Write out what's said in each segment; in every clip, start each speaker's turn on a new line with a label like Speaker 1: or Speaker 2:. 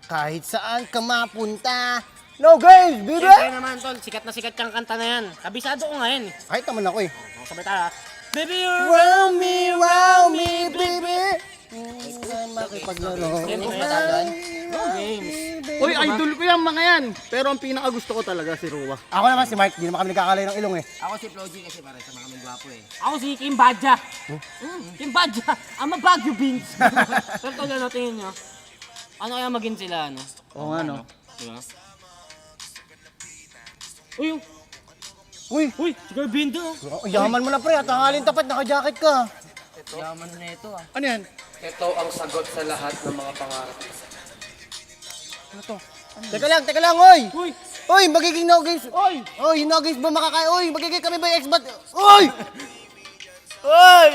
Speaker 1: Kahit saan ka mapunta. No games, baby!
Speaker 2: Siyempre naman, tol. Sikat na sikat kang kanta na yan. Kabisado ko nga yan.
Speaker 1: Kahit naman ako eh.
Speaker 2: Sabay tayo, ha? Baby, you're
Speaker 1: Wow me, baby! Makipaglaro.
Speaker 2: Siyempre kaya tayo doon. No games.
Speaker 3: Uy, idol ko yan mga yan. Pero ang pinakagusto ko talaga si Rua.
Speaker 1: Ako naman si Mark, di naman kami nagkakalay ng ilong eh.
Speaker 4: Ako si Floji kasi para sa mga gwapo eh.
Speaker 2: Ako si Kim Badja. Kim Badja. Ang Baguio Beans. Pero tol, ano tingin nyo? Ano kaya maging sila, ano?
Speaker 3: Oo nga, no?
Speaker 2: Diba? Uy,
Speaker 1: Uy,
Speaker 2: uy, sigaw bindo.
Speaker 1: yaman mo na pre, at hangalin tapat, naka-jacket ka.
Speaker 4: Yaman na ito ah.
Speaker 3: Ano yan?
Speaker 4: Ito ang sagot sa lahat ng mga pangarap.
Speaker 1: Teka lang, oy!
Speaker 2: Uy,
Speaker 1: Oy, magiging no games. Oy, no games ba makakaya? Oy, magiging kami ba yung ex-bat? Oy! Oy!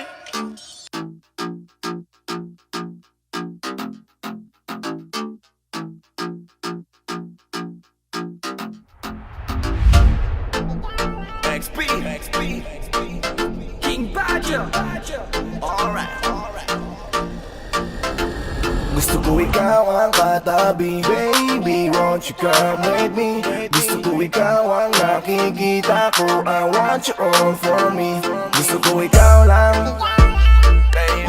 Speaker 5: XP, King Badger. Alright. Gusto ko ikaw ang katabi, baby, won't you come with me? Gusto ko ikaw ang nakikita ko, I want you all for me. Gusto ko ikaw lang,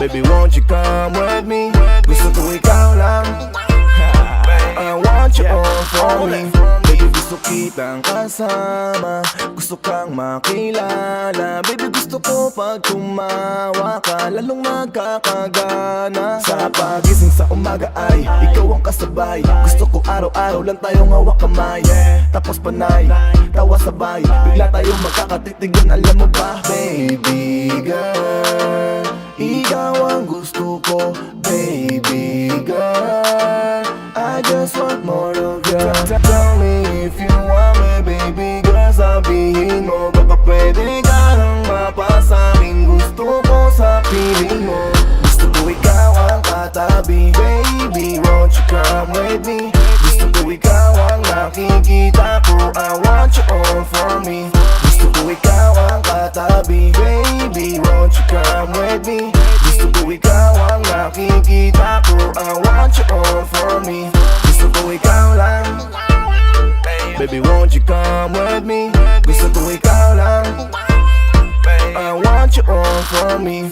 Speaker 5: baby, won't you come with me? Gusto ko ikaw lang, I want you all for me. Baby, gusto kitang kasama, gusto kang makilala. Baby, gusto ko pag tumawa ka, lalong magkakagana. Sa pagising sa umaga ay ikaw ang kasabay. Gusto ko araw-araw lang tayong hawak kamay. Tapos panay, tawa sabay, bigla tayong magkakatitigan, alam mo ba? Baby girl, ikaw ang gusto ko. Baby girl, I just want more of you. Tell me if you want me, baby girl. Sabihin mo, baka pwede ka nang mapasamin. Gusto ko sa piling mo. Gusto ko ikaw ang katabi, baby, won't you come with me? Gusto ko ikaw ang nakikita ko, I want you all for me. Gusto ko ikaw ang katabi, baby, won't you come with me? Gusto ko ikaw ang nakikita ko, I want you all for me. Gusto ko ikaw lang, baby, won't you come with me? Gusto ko ikaw lang, I want you all for me.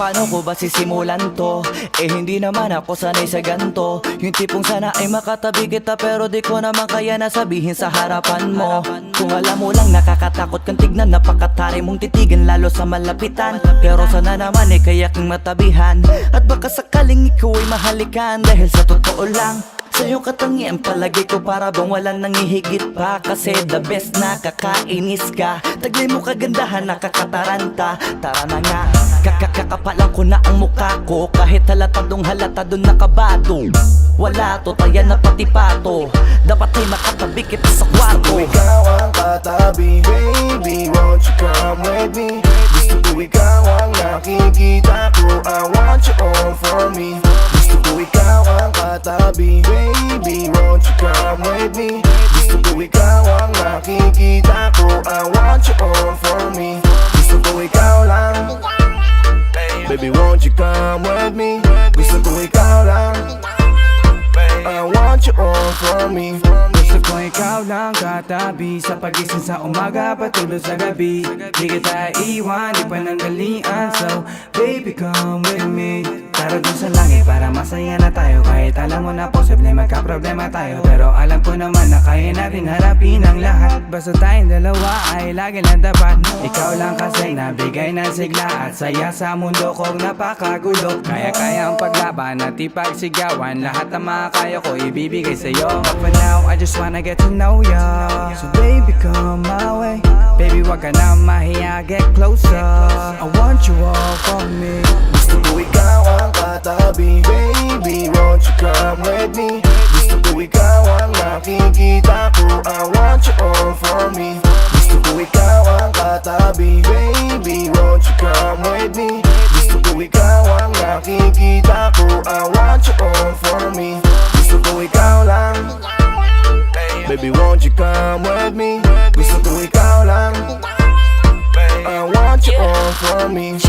Speaker 6: Paano ko ba sisimulan to? Eh hindi naman ako sanay sa ganto. Yung tipong sana ay makatabi kita, pero di ko naman kaya nasabihin sa harapan mo. Kung alam mo lang nakakatakot kang tignan, napakatari mong titigan lalo sa malapitan. Pero sana naman eh kaya kang matabihan, at baka sakaling ikaw ay mahalikan. Dahil sa totoo lang, sa'yo katangian palagi ko, para bang walang nangihigit pa. Kasi the best, nakakainis ka. Taglay mo kagandahan, nakakataranta. Tara na nga, kakakapalan ko na ang mukha ko. Kahit halatadong halata dun nakabato. Wala to, taya na pati pato. Dapat ay makatabi kita sa kwarto.
Speaker 5: Gusto ko ikaw ang katabi, baby, won't you come with me? Gusto ko ikaw ang nakikita ko, I want you all for me. Gusto ko ikaw ang katabi, baby, won't you come with me? Gusto ko ikaw ang nakikita ko, I want you all for me. Gusto ko ikaw lang, baby, won't you come with me? Gusto ko ikaw lang, I want you all for me.
Speaker 7: Gusto ko ikaw lang katabi, sa pagising sa umaga, patulog sa gabi. Di kita iwan, di panandalian. So, baby, come with me. Tara dun sa langit para masaya na tayo. Kahit alam mo na posible magka-problema tayo, pero alam ko naman na kaya natin harapin ang lahat. Basta tayong dalawa ay lagi lang dapat. Ikaw lang kasi nabigay ng sigla at saya sa mundo kong napakagulo. Kaya-kaya ang paglaban at ipagsigawan, lahat ng mga kaya ko ibibigay sa'yo. But for now, I just wanna get to know ya. So baby, come my way. Baby, wag ka na mahiya, get closer. I want you all for me.
Speaker 5: Gusto ko ikaw ang katabi, baby, won't you come with me? Gusto ko ikaw ang nakikita ko, I want you all for me. Gusto ko ikaw ang katabi, baby, won't you come with me? Gusto ko ikaw ang nakikita ko, I want you all for me. Gusto ko ikaw lang, baby, won't you come with me? Gusto ko ikaw lang, I want you all for me.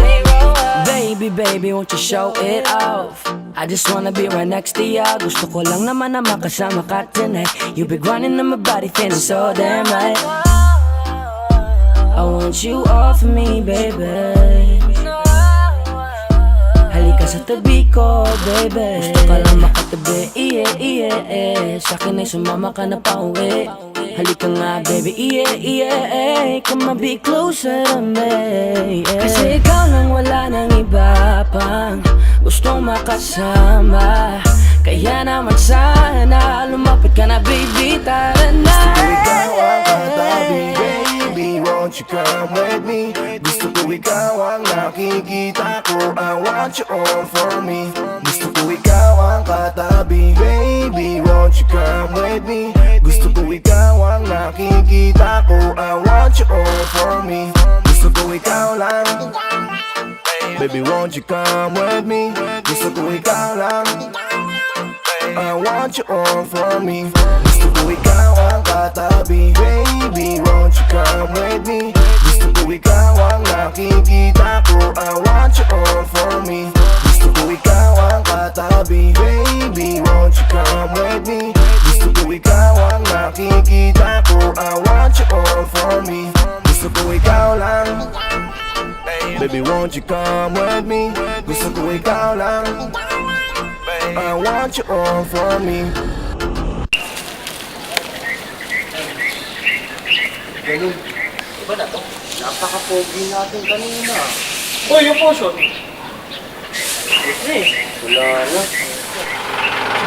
Speaker 6: Baby, baby, won't you show it off? I just wanna be right next to ya. Gusto ko lang naman na makasama ka tonight. You be grinding on my body, feeling so damn right. I want you all for me, baby. Halika sa tabi ko, baby. Gusto ka lang makatabi, yeah, yeah. Sa'kin ay sumama ka na pauwi. Halika nga, baby, yeah. Come on, be closer to me, yeah. Kasi ikaw lang, wala nang iba pang gustong makasama. Kaya naman sana lumapit ka na, baby, tara na.
Speaker 5: Gusto ko ikaw ang katabi, baby, won't you come with me? Gusto ko ikaw ang nakikita ko, I want you all for me. Gusto ko ikaw ang katabi, baby, won't you come with me? Gusto ko ikaw ang nakikita ko, I want you all for me. Gusto ko ikaw lang, baby, won't you come with me? Gusto ko ikaw lang, I want you all for me. Gusto ko ikaw ang katabi, baby, won't you come with me? Gusto ko ikaw ang nakikita ko, I want you all for me. Gusto ko ikaw ang katabi, baby, won't you come with me? Gusto ko ikaw ang nakikita ko, I want you all for me. Gusto ko ikaw lang, baby, won't you come with me? Gusto ko ikaw lang, I want you all for me.
Speaker 1: Napaka-pogi natin kanina.
Speaker 2: Hoy, yung potion!
Speaker 1: Wala na.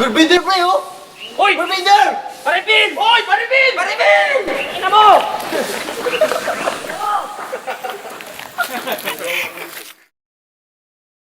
Speaker 1: Burbinder pre, oh!
Speaker 2: Hoy!
Speaker 1: Burbinder!
Speaker 2: Paripin! Hoy! Paripin! Paripin! Ina mo!